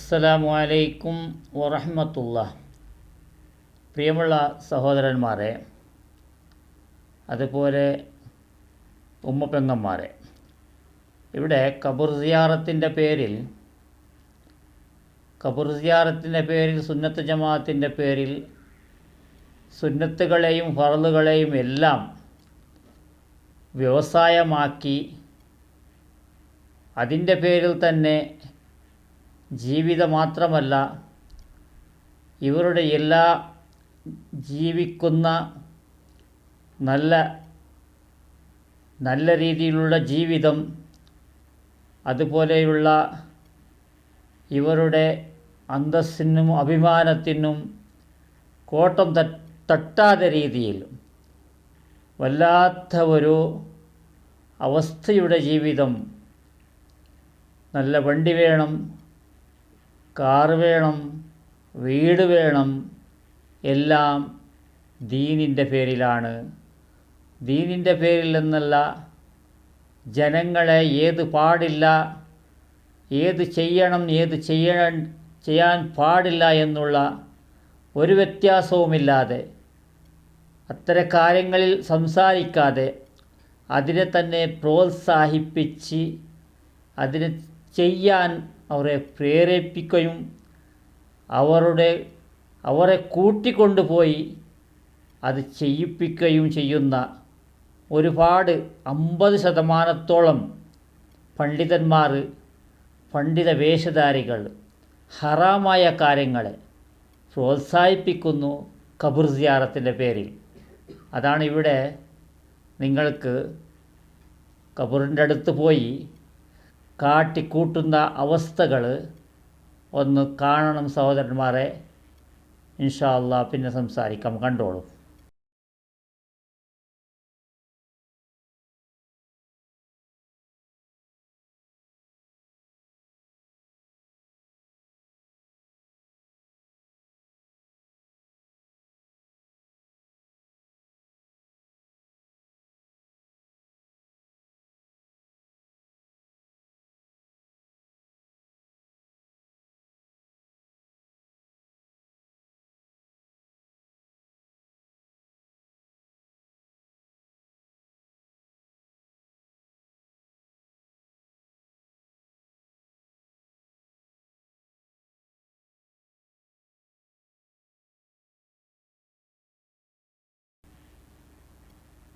അസ്സലാമു അലൈക്കും വറഹ്മത്തുള്ളാഹി. പ്രിയമുള്ള സഹോദരന്മാരെ, അതുപോലെ ഉമ്മപ്പെങ്ങന്മാരെ, ഇവിടെ ഖബർ സിയാറത്തിൻ്റെ പേരിൽ സുന്നത്ത് ജമാഅത്തിൻ്റെ പേരിൽ സുന്നത്തുകളെയും ഫർളുകളെയും എല്ലാം വ്യവസായമാക്കി അതിൻ്റെ പേരിൽ തന്നെ ജീവിതം മാത്രമല്ല ഇവരുടെ എല്ലാ ജീവിക്കുന്ന നല്ല രീതിയിലുള്ള ജീവിതം, അതുപോലെയുള്ള ഇവരുടെ അന്തസ്സിനും അഭിമാനത്തിനും കോട്ടം തട്ടാത്ത രീതിയിൽ വല്ലാത്ത ഒരു അവസ്ഥയുടെ ജീവിതം. നല്ല വണ്ടി വേണം, കാർ വേണം, വീട് വേണം, എല്ലാം ദീനിൻ്റെ പേരിലാണ്. ദീനിൻ്റെ പേരിൽ എന്നല്ല, ജനങ്ങളെ ഏത് പാടില്ല, ഏത് ചെയ്യണം, ഏത് ചെയ്യാൻ പാടില്ല എന്നുള്ള ഒരു വ്യത്യാസവുമില്ലാതെ, അത്തരം കാര്യങ്ങളിൽ സംസാരിക്കാതെ അതിനെ തന്നെ പ്രോത്സാഹിപ്പിച്ച് അതിനെ ചെയ്യാൻ അവരെ പ്രേരിപ്പിക്കുകയും അവരെ കൂട്ടിക്കൊണ്ടുപോയി അത് ചെയ്യിപ്പിക്കുകയും ചെയ്യുന്ന ഒരുപാട് 50% പണ്ഡിതന്മാർ, പണ്ഡിത വേഷധാരികൾ ഹറാമായ കാര്യങ്ങളെ പ്രോത്സാഹിപ്പിക്കുന്നു ഖബർ സിയാറത്തിൻ്റെ പേരിൽ. അതാണ് ഇവിടെ നിങ്ങൾക്ക് ഖബറിൻ്റെ അടുത്ത് പോയി കാട്ടിക്കൂട്ടുന്ന അവസ്ഥകൾ ഒന്ന് കാണണം സഹോദരന്മാരെ. ഇൻഷാ അല്ലാഹ് പിന്നെ സംസാരിക്കാം, കണ്ടോളൂ.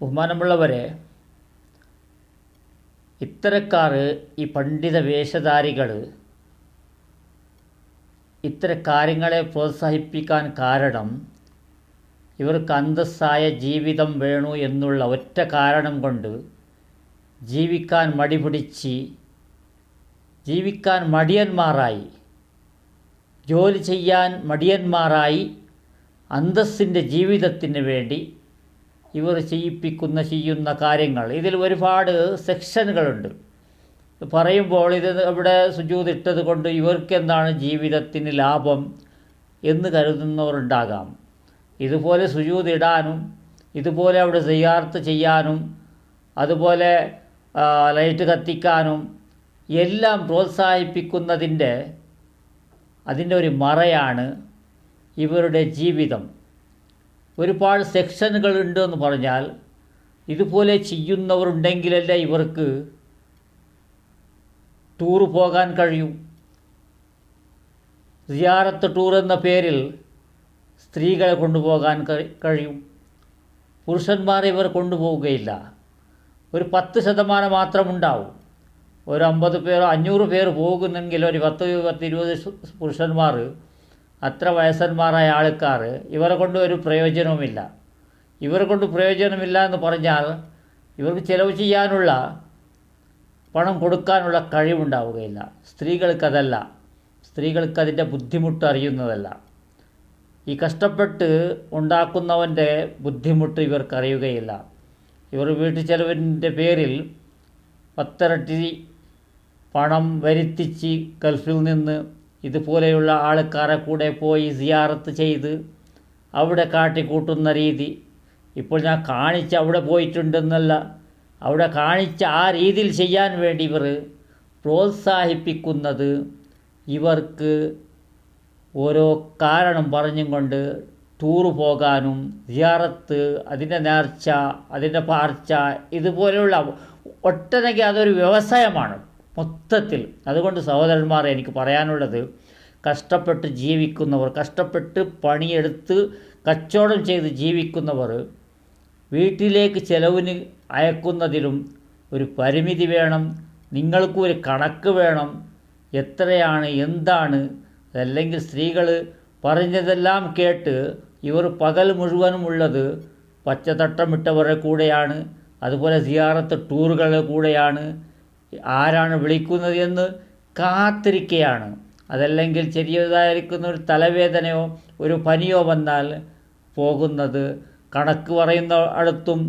ബഹുമാനമുള്ളവരെ, ഇത്തരക്കാർ, ഈ പണ്ഡിത വേഷധാരികൾ ഇത്തരം കാര്യങ്ങളെ പ്രോത്സാഹിപ്പിക്കാൻ കാരണം ഇവർക്ക് അന്തസ്സായ ജീവിതം വേണു എന്നുള്ള ഒറ്റ കാരണം കൊണ്ട് ജീവിക്കാൻ മടിയന്മാരായി, ജോലി ചെയ്യാൻ മടിയന്മാരായി, അന്തസ്സിൻ്റെ ജീവിതത്തിന് വേണ്ടി ഇവർ ചെയ്യുന്ന കാര്യങ്ങൾ. ഇതിൽ ഒരുപാട് സെക്ഷനുകളുണ്ട്. പറയുമ്പോൾ ഇത് ഇവിടെ സുജൂദിട്ടത് കൊണ്ട് ഇവർക്ക് എന്താണ് ജീവിതത്തിന് ലാഭം എന്ന് കരുതുന്നവരുണ്ടാകാം. ഇതുപോലെ സുജൂദിടാനും, ഇതുപോലെ അവിടെ സിയാറത്ത് ചെയ്യാനും, അതുപോലെ ലൈറ്റ് കത്തിക്കാനും എല്ലാം പ്രോത്സാഹിപ്പിക്കുന്നതിൻ്റെ ഒരു മറയാണ് ഇവരുടെ ജീവിതം. ഒരുപാട് സെക്ഷനുകളുണ്ട് എന്ന് പറഞ്ഞാൽ, ഇതുപോലെ ചെയ്യുന്നവരുണ്ടെങ്കിലല്ലേ ഇവർക്ക് ടൂറ് പോകാൻ കഴിയും. സിയാറത്ത് ടൂർ എന്ന പേരിൽ സ്ത്രീകളെ കൊണ്ടുപോകാൻ കഴിയും. പുരുഷന്മാരെ ഇവർ കൊണ്ടുപോവുകയില്ല. ഒരു 10% മാത്രമുണ്ടാവും. ഒരു 50 പേർ 500 പേർ പോകുന്നെങ്കിൽ ഒരു 10-20 പുരുഷന്മാർ, അത്ര വയസ്സന്മാരായ ആൾക്കാർ, ഇവരെ കൊണ്ട് ഒരു പ്രയോജനവുമില്ല. എന്ന് പറഞ്ഞാൽ ഇവർക്ക് ചിലവ് ചെയ്യാനുള്ള പണം കൊടുക്കാനുള്ള കഴിവുണ്ടാവുകയില്ല. സ്ത്രീകൾക്ക് അതിൻ്റെ ബുദ്ധിമുട്ട് അറിയുന്നതല്ല. ഈ കഷ്ടപ്പെട്ട് ഉണ്ടാക്കുന്നവൻ്റെ ബുദ്ധിമുട്ട് ഇവർക്കറിയുകയില്ല. ഇവർ വീട്ടു ചെലവിൻ്റെ പേരിൽ 10 ഇരട്ടി പണം വരുത്തിച്ച് ഗൾഫിൽ നിന്ന് ഇതുപോലെയുള്ള ആൾക്കാരെ കൂടെ പോയി സിയാറത്ത് ചെയ്ത് അവിടെ കാട്ടിക്കൂട്ടുന്ന രീതി, ഇപ്പോൾ ഞാൻ കാണിച്ച് അവിടെ പോയിട്ടുണ്ടെന്നല്ല, അവിടെ കാണിച്ച ആ രീതിയിൽ ചെയ്യാൻ വേണ്ടി ഇവർ പ്രോത്സാഹിപ്പിക്കുന്നത് ഇവർക്ക് ഓരോ കാരണം പറഞ്ഞും കൊണ്ട് ടൂറ് പോകാനും സിയാറത്ത്, അതിൻ്റെ നേർച്ച, അതിൻ്റെ പാർച്ച, ഇതുപോലെയുള്ള ഒട്ടനവധി അതൊരു വ്യവസായമാണ് മൊത്തത്തിൽ. അതുകൊണ്ട് സഹോദരന്മാരെ എനിക്ക് പറയാനുള്ളത്, കഷ്ടപ്പെട്ട് ജീവിക്കുന്നവർ, കഷ്ടപ്പെട്ട് പണിയെടുത്ത് കച്ചവടം ചെയ്ത് ജീവിക്കുന്നവർ വീട്ടിലേക്ക് ചെലവിന് അയക്കുന്നതിലും ഒരു പരിമിതി വേണം. നിങ്ങൾക്കും ഒരു കണക്ക് വേണം. എത്രയാണ്, എന്താണ്. അതല്ലെങ്കിൽ സ്ത്രീകൾ പറഞ്ഞതെല്ലാം കേട്ട് ഇവർ പകൽ മുഴുവനും ഉള്ളത് പച്ചത്തട്ടമിട്ടവരുടെ കൂടെയാണ്, അതുപോലെ സിയാറത്ത് ടൂറുകളുടെ കൂടെയാണ്. ആരാണ് വിളിക്കുന്നത് എന്ന് കാത്തിരിക്കുകയാണ്. അതല്ലെങ്കിൽ ചെറിയതായിരിക്കുന്ന ഒരു തലവേദനയോ ഒരു പനിയോ വന്നാൽ പോകുന്നത് കണക്ക് പറയുന്ന അടുത്തും,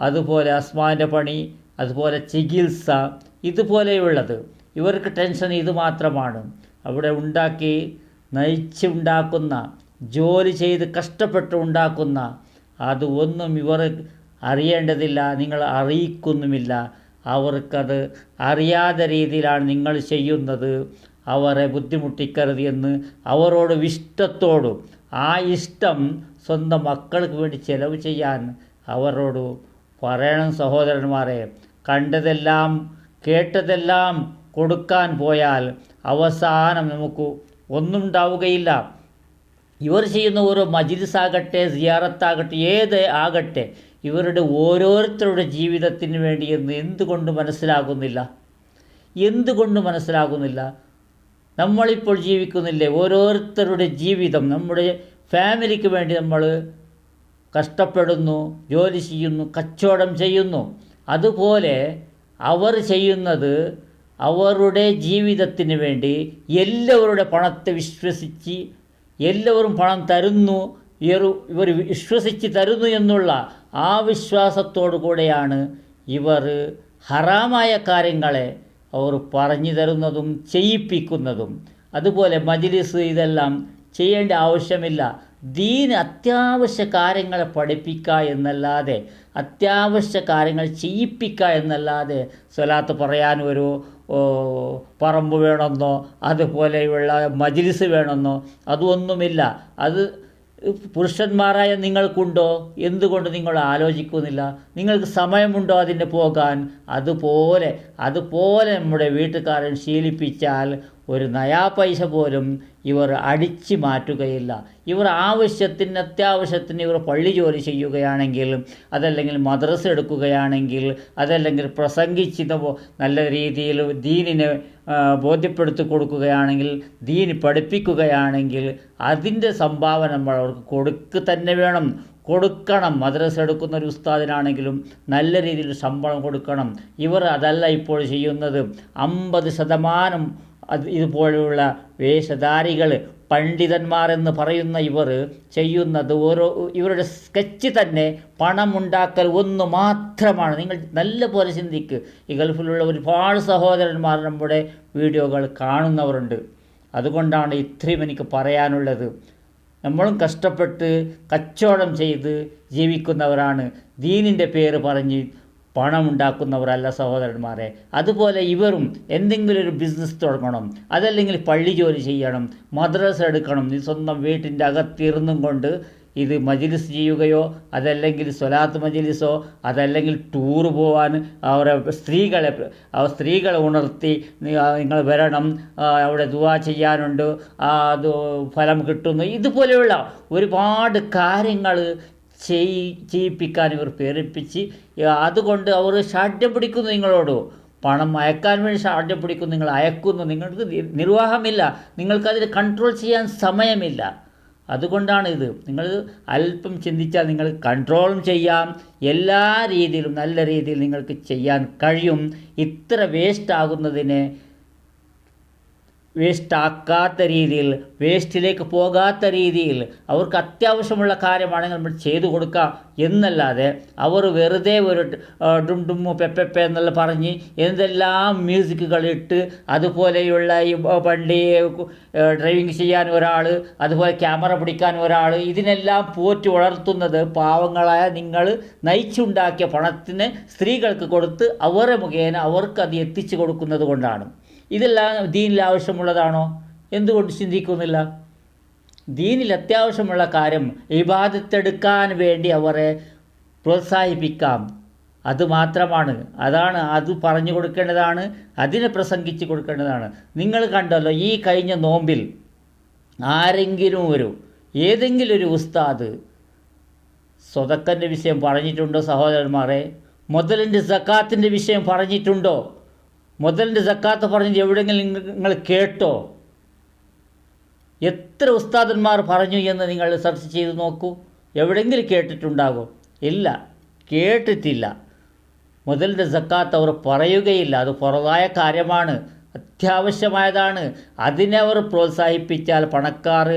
അതുപോലെ അസ്മാൻ്റെ പണി, അതുപോലെ ചികിത്സ, ഇതുപോലെയുള്ളത്. ഇവർക്ക് ടെൻഷൻ ഇത് മാത്രമാണ്. അവിടെ ഉണ്ടാക്കി നയിച്ചുണ്ടാക്കുന്ന, ജോലി ചെയ്ത് കഷ്ടപ്പെട്ട് ഉണ്ടാക്കുന്ന അത് ഒന്നും ഇവർ അറിയേണ്ടതില്ല, നിങ്ങൾ അറിയിക്കുന്നുമില്ല. അവർക്കത് അറിയാത്ത രീതിയിലാണ് നിങ്ങൾ ചെയ്യുന്നത്. അവരെ ബുദ്ധിമുട്ടിക്കരുത് എന്ന് അവരോട് ഇഷ്ടത്തോടും, ആ ഇഷ്ടം സ്വന്തം മക്കൾക്ക് വേണ്ടി ചെലവ് ചെയ്യാൻ അവരോട് പറയണം. സഹോദരന്മാരെ, കണ്ടതെല്ലാം കേട്ടതെല്ലാം കൊടുക്കാൻ പോയാൽ അവസാനം നമുക്ക് ഒന്നും ഉണ്ടാവുകയില്ല. ഇവർ ചെയ്യുന്ന ഓരോ മജ്‌ലിസാകട്ടെ, സിയാറത്താകട്ടെ, ഏത് ആകട്ടെ, ഇവരുടെ ഓരോരുത്തരുടെ ജീവിതത്തിന് വേണ്ടി എന്ന് എന്തുകൊണ്ട് മനസ്സിലാകുന്നില്ല? എന്തുകൊണ്ട് മനസ്സിലാകുന്നില്ല? നമ്മളിപ്പോൾ ജീവിക്കുന്നില്ലേ ഓരോരുത്തരുടെ ജീവിതം? നമ്മുടെ ഫാമിലിക്ക് വേണ്ടി നമ്മൾ കഷ്ടപ്പെടുന്നു, ജോലി ചെയ്യുന്നു, കച്ചവടം ചെയ്യുന്നു. അതുപോലെ അവർ ചെയ്യുന്നത് അവരുടെ ജീവിതത്തിന് വേണ്ടി എല്ലാവരുടെ പണത്തെ വിശ്വസിച്ച്, എല്ലാവരും പണം തരുന്നു, ഇവർ വിശ്വസിച്ച് തരുന്നു എന്നുള്ള ആ വിശ്വാസത്തോടു കൂടെയാണ് ഇവർ ഹറാമായ കാര്യങ്ങളെ അവർ പറഞ്ഞു തരുന്നതും ചെയ്യിപ്പിക്കുന്നതും. അതുപോലെ മജ്‌ലിസ് ഇതെല്ലാം ചെയ്യേണ്ട ആവശ്യമില്ല. ദീൻ അത്യാവശ്യ കാര്യങ്ങളെ പഠിപ്പിക്കുക എന്നല്ലാതെ, അത്യാവശ്യ കാര്യങ്ങൾ ചെയ്യിപ്പിക്കുക എന്നല്ലാതെ, സ്വലാത്ത് പറയാൻ ഒരു പറമ്പ് വേണമെന്നോ അതുപോലെയുള്ള മജ്‌ലിസ് വേണമെന്നോ അതൊന്നുമില്ല. അത് പുരുഷന്മാരായ നിങ്ങൾക്കുണ്ടോ? എന്തുകൊണ്ട് നിങ്ങൾ ആലോചിക്കുന്നില്ല? നിങ്ങൾക്ക് സമയമുണ്ടോ അതിന് പോകാൻ? അതുപോലെ നമ്മുടെ വീട്ടുകാരൻ ശീലിപ്പിച്ചാൽ ഒരു നയാ പൈസ പോലും ഇവർ അടിച്ചു മാറ്റുകയില്ല. ഇവർ അത്യാവശ്യത്തിന് ഇവർ പള്ളി ജോലി ചെയ്യുകയാണെങ്കിൽ, അതല്ലെങ്കിൽ മദ്രസ എടുക്കുകയാണെങ്കിൽ, അതല്ലെങ്കിൽ പ്രസംഗിച്ച് നല്ല രീതിയിൽ ദീനിനെ ബോധ്യപ്പെടുത്തി കൊടുക്കുകയാണെങ്കിൽ, ദീൻ പഠിപ്പിക്കുകയാണെങ്കിൽ അതിൻ്റെ സംഭാവന നമ്മൾ അവർക്ക് കൊടുക്കണം. മദ്രസ എടുക്കുന്ന ഒരു ഉസ്താദിനാണെങ്കിലും നല്ല രീതിയിൽ ശമ്പളം കൊടുക്കണം. ഇവർ അതല്ല ഇപ്പോൾ ചെയ്യുന്നത്. 50% ഇതുപോലെയുള്ള വേഷധാരികൾ, പണ്ഡിതന്മാരെന്ന് പറയുന്ന ഇവർ ചെയ്യുന്നത് ഇവരുടെ സ്കെച്ച് തന്നെ പണമുണ്ടാക്കൽ ഒന്ന് മാത്രമാണ്. നിങ്ങൾ നല്ല പോലെ ചിന്തിക്ക്. ഈ ഗൾഫിലുള്ള ഒരുപാട് സഹോദരന്മാർ നമ്മുടെ വീഡിയോകൾ കാണുന്നവരുണ്ട്. അതുകൊണ്ടാണ് ഇത്രയും എനിക്ക് പറയാനുള്ളത്. നമ്മളും കഷ്ടപ്പെട്ട് കച്ചവടം ചെയ്ത് ജീവിക്കുന്നവരാണ്. ദീനിൻ്റെ പേര് പറഞ്ഞ് പണമുണ്ടാക്കുന്നവരല്ല സഹോദരന്മാരെ. അതുപോലെ ഇവരും എന്തെങ്കിലും ഒരു ബിസിനസ് തുടങ്ങണം, അതല്ലെങ്കിൽ പള്ളി ജോലി ചെയ്യണം, മദ്രസ എടുക്കണം. സ്വന്തം വീട്ടിൻ്റെ അകത്തിരുന്നും കൊണ്ട് ഇത് മജ്‌ലിസ് ചെയ്യുകയോ, അതല്ലെങ്കിൽ സ്വലാത്ത് മജ്‌ലിസോ, അതല്ലെങ്കിൽ ടൂറ് പോകാൻ അവരെ സ്ത്രീകളെ ഉണർത്തി നിങ്ങൾ വരണം, അവിടെ ദുആ ചെയ്യാനുണ്ട്, അത് ഫലം കിട്ടുന്നു, ഇതുപോലെയുള്ള ഒരുപാട് കാര്യങ്ങൾ ചെയ്യിപ്പിക്കാൻ ഇവർ പ്രേരിപ്പിച്ച്, അതുകൊണ്ട് അവർ ശാഠ്യം പിടിക്കുന്നു. നിങ്ങളോട് പണം അയക്കാൻ വേണ്ടി ശാഠ്യം പിടിക്കുന്നു. നിങ്ങൾ അയക്കുന്നു, നിങ്ങൾക്ക് നിർവാഹമില്ല, നിങ്ങൾക്കതിൽ കൺട്രോൾ ചെയ്യാൻ സമയമില്ല. അതുകൊണ്ടാണ് ഇത്. നിങ്ങൾ അല്പം ചിന്തിച്ചാൽ നിങ്ങൾ കൺട്രോളും ചെയ്യാം. എല്ലാ രീതിയിലും നല്ല രീതിയിൽ നിങ്ങൾക്ക് ചെയ്യാൻ കഴിയും. ഇത്ര വേസ്റ്റാക്കാത്ത രീതിയിൽ, വേസ്റ്റിലേക്ക് പോകാത്ത രീതിയിൽ അവർക്ക് അത്യാവശ്യമുള്ള കാര്യമാണെങ്കിൽ നമ്മൾ ചെയ്തു കൊടുക്കാം എന്നല്ലാതെ അവർ വെറുതെ ഒരു ഡുംഡുമ്മു പെപ്പെപ്പെ എന്നുള്ള പറഞ്ഞ് എന്തെല്ലാം മ്യൂസിക്കുകളിട്ട്, അതുപോലെയുള്ള ഈ വണ്ടി ഡ്രൈവിംഗ് ചെയ്യാൻ ഒരാൾ, അതുപോലെ ക്യാമറ പിടിക്കാൻ ഒരാൾ, ഇതിനെല്ലാം പോറ്റി വളർത്തുന്നത് പാവങ്ങളായ നിങ്ങൾ നയിച്ചുണ്ടാക്കിയ പണത്തിന് സ്ത്രീകൾക്ക് കൊടുത്ത് അവരെ മുഖേന അവർക്കത് എത്തിച്ചു കൊടുക്കുന്നത് കൊണ്ടാണ്. ഇതെല്ലാം ദീനിൽ ആവശ്യമുള്ളതാണോ? എന്തുകൊണ്ട് ചിന്തിക്കുന്നില്ല? ദീനിൽ അത്യാവശ്യമുള്ള കാര്യം ഇബാദത്തെടുക്കാൻ വേണ്ടി അവരെ പ്രോത്സാഹിപ്പിക്കാം, അതുമാത്രമാണ്. അത് പറഞ്ഞു കൊടുക്കേണ്ടതാണ്, അതിനെ പ്രസംഗിച്ച് കൊടുക്കേണ്ടതാണ്. നിങ്ങൾ കണ്ടല്ലോ, ഈ കഴിഞ്ഞ നോമ്പിൽ ഏതെങ്കിലും ഒരു ഉസ്താദ് സ്വതക്കൻ്റെ വിഷയം പറഞ്ഞിട്ടുണ്ടോ സഹോദരന്മാരെ? മുതലിൻ്റെ സക്കാത്തിൻ്റെ വിഷയം പറഞ്ഞിട്ടുണ്ടോ? മുതലിൻ്റെ സക്കാത്ത് പറഞ്ഞിട്ട് എവിടെയെങ്കിലും നിങ്ങൾ കേട്ടോ? എത്ര ഉസ്താദന്മാർ പറഞ്ഞു എന്ന് നിങ്ങൾ സെർച്ച് ചെയ്ത് നോക്കൂ. എവിടെയെങ്കിലും കേട്ടിട്ടുണ്ടാകും? ഇല്ല, കേട്ടിട്ടില്ല. മുതലിൻ്റെ സക്കാത്ത് അവർ പറയുകയില്ല. അത് ഫർളായ കാര്യമാണ്, അത്യാവശ്യമായതാണ്. അതിനെ അവർ പ്രോത്സാഹിപ്പിച്ചാൽ പണക്കാർ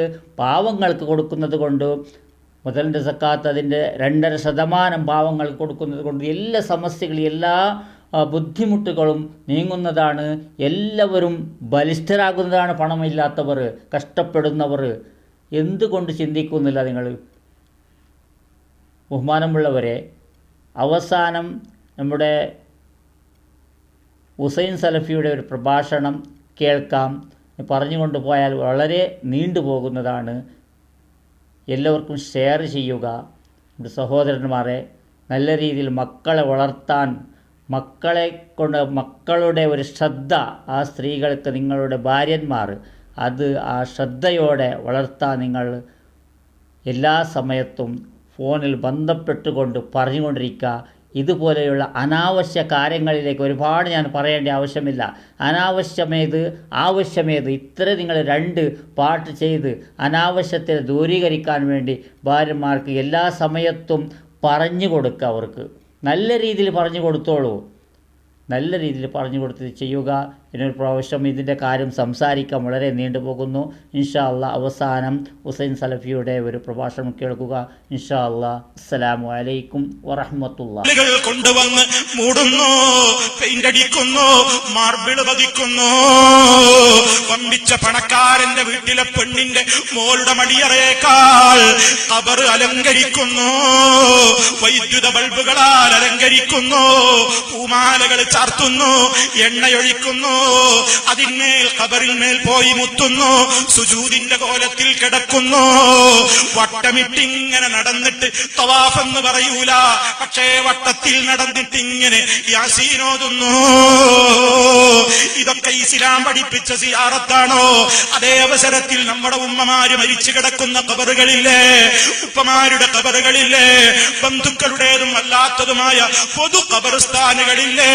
പാവങ്ങൾക്ക് കൊടുക്കുന്നത് കൊണ്ട്, മുതലിൻ്റെ സക്കാത്ത് അതിൻ്റെ 2.5% പാവങ്ങൾക്ക് കൊടുക്കുന്നത് കൊണ്ട് എല്ലാ സമസ്യകളും എല്ലാ ബുദ്ധിമുട്ടുകളും നീങ്ങുന്നതാണ്. എല്ലാവരും ബലിഷ്ഠരാകുന്നതാണ്. പണമില്ലാത്തവർ, കഷ്ടപ്പെടുന്നവർ. എന്തുകൊണ്ട് ചിന്തിക്കുന്നില്ല നിങ്ങൾ? ബഹുമാനമുള്ളവരെ, അവസാനം നമ്മുടെ ഹുസൈൻ സലഫിയുടെ ഒരു പ്രഭാഷണം കേൾക്കാം. പറഞ്ഞുകൊണ്ട് പോയാൽ വളരെ നീണ്ടുപോകുന്നതാണ്. എല്ലാവർക്കും ഷെയർ ചെയ്യുക. എൻ്റെ സഹോദരന്മാരെ, നല്ല രീതിയിൽ മക്കളെ വളർത്താൻ, മക്കളുടെ ഒരു ശ്രദ്ധ, ആ സ്ത്രീകൾക്ക് നിങ്ങളുടെ ഭാര്യന്മാർ ആ ശ്രദ്ധയോടെ വളർത്താൻ നിങ്ങൾ എല്ലാ സമയത്തും ഫോണിൽ ബന്ധപ്പെട്ടുകൊണ്ട് പറഞ്ഞുകൊണ്ടിരിക്കുക. ഇതുപോലെയുള്ള അനാവശ്യ കാര്യങ്ങളിലേക്ക് ഒരുപാട് ഞാൻ പറയേണ്ട ആവശ്യമില്ല. ആവശ്യമേത് ഇത്ര നിങ്ങൾ 2 പാർട്ട് ചെയ്ത് അനാവശ്യത്തെ ദൂരീകരിക്കാൻ വേണ്ടി ഭാര്യമാർക്ക് എല്ലാ സമയത്തും പറഞ്ഞു കൊടുക്കുക. അവർക്ക് നല്ല രീതിയിൽ പറഞ്ഞു കൊടുത്തോളൂ. നല്ല രീതിയിൽ പറഞ്ഞു കൊടുത്ത് ചെയ്യുക. ഇതിനൊരു പ്രാവശ്യം ഇതിൻ്റെ കാര്യം സംസാരിക്കാൻ വളരെ നീണ്ടുപോകുന്നു. ഇൻഷാ അല്ലാഹ് അവസാനം ഹുസൈൻ സലഫിയുടെ ഒരു പ്രഭാഷണം കേൾക്കുക. ഇൻഷാ അല്ലാഹ്. അസ്സലാമു അലൈക്കും വറഹ്മത്തുള്ളാഹി. കൊണ്ടുവന്ന് മൂടുന്നു, പെയിന്റ് അടിക്കുന്നു, മാർബിൾ പതിക്കുന്നു. വമ്പിച്ച പണക്കാരന്റെ വീട്ടിലെ പെണ്ണിന്റെ മോളുടെ മടിയറയേക്കാൾ ഖബർ അലങ്കരിക്കുന്നു. വൈദ്യുത ബൾബുകളാൽ അലങ്കരിക്കുന്നു, പൂമാലകൾ ചാർത്തുന്നു, എണ്ണയൊഴിക്കുന്നു, അതിന്മേൽ ഖബറിന്മേൽ പോയി മുത്തുന്നു, സുജൂദിന്റെ കോലത്തിൽ കിടക്കുന്നു. വട്ടമിട്ടിങ്ങനെ നടന്നിട്ട് തവാഫ് എന്ന് പറയൂല, പക്ഷേ വട്ടത്തിൽ നടന്നിട്ട് ഇങ്ങനെ യാസീനോതുന്നു. ഇതൊക്കെ ഇസ്ലാം പഠിപ്പിച്ച സിയാറത്താണോ? അതേ അവസരത്തിൽ നമ്മുടെ ഉമ്മമാര് മരിച്ചു കിടക്കുന്ന ഖബറുകളില്ലേ, ഉപ്പമാരുടെ ഖബറുകളില്ലേ, ബന്ധുക്കളുടേതും അല്ലാത്തതുമായ പൊതു ഖബർസ്ഥാനുകളില്ലേ,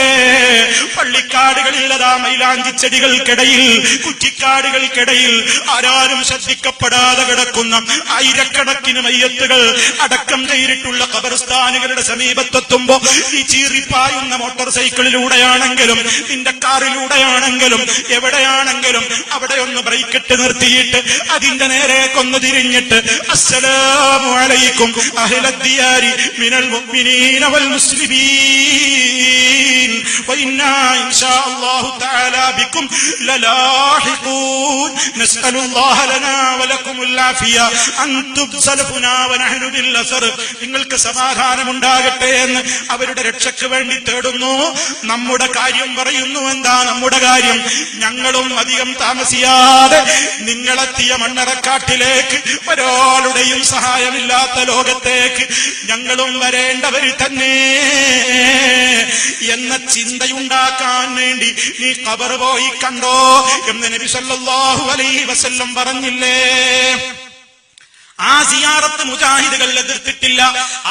പള്ളിക്കാടുകളിൽ അതാ മൈലാഞ്ചി ചെടികൾക്കിടയിൽ, കുറ്റിക്കാടുകൾക്കിടയിൽ ആരാരും ശ്രദ്ധിക്കപ്പെടാതെ കിടക്കുന്ന ആയിരക്കണക്കിന് മയ്യത്തുകൾ അടക്കം ചെയ്തിട്ടുള്ള ഖബർസ്ഥാനുകളുടെ സമീപത്തെത്തുമ്പോ ഈ ചീറിപ്പായുന്ന മോട്ടോർ സൈക്കിളിലൂടെയാണെങ്കിലും നിന്റെ കാറിലൂടെയാണെങ്കിലും എവിടെയാണെങ്കിലും അവിടെ ഒന്ന് ബ്രേക്കിട്ട് നിർത്തിയിട്ട് അതിന്റെ നേരേക്കൊന്ന് തിരിഞ്ഞിട്ട് അസ്സലാമു അലൈക്കും അഹ്ലദ്ദിയാരി മിനൽ മുഅ്മിനീന വൽ മുസ്ലിമീൻ വഇന്നാ ഇൻഷാ അല്ലാഹു തആല ബിക്കും ലലാഹിഖൂൻ നസ്അലുല്ലാഹ ലനാ വലക്കുമുൽ ആഫിയ അൻതും സലഫുനാ വനഹ്നു ബിൽ അസർ. നിങ്ങൾക്ക് സമാധാനമുണ്ടാകട്ടെ എന്ന് അവരുടെ രക്ഷയ്ക്ക് വേണ്ടി തേടുന്നു. നമ്മുടെ കാര്യം പറയുന്നു. എന്താ നമ്മുടെ കാര്യം? ഞങ്ങളും അധികം താമസിയാതെ നിങ്ങളെത്തിയ മണ്ണറക്കാട്ടിലേക്ക്, ഒരാളുടെയും സഹായമില്ലാത്ത ലോകത്തേക്ക് ഞങ്ങളും വരേണ്ടവർ തന്നെ എന്ന ചിന്തയുണ്ടാക്കാൻ വേണ്ടി നീ ഖബർ പോയി കണ്ടോ എന്ന് നബി സല്ലല്ലാഹു അലൈഹി വസല്ലം പറഞ്ഞില്ലേ? ആ സിയാറത്ത് മുജാഹിദുകൾ എതിർത്തിട്ടില്ല.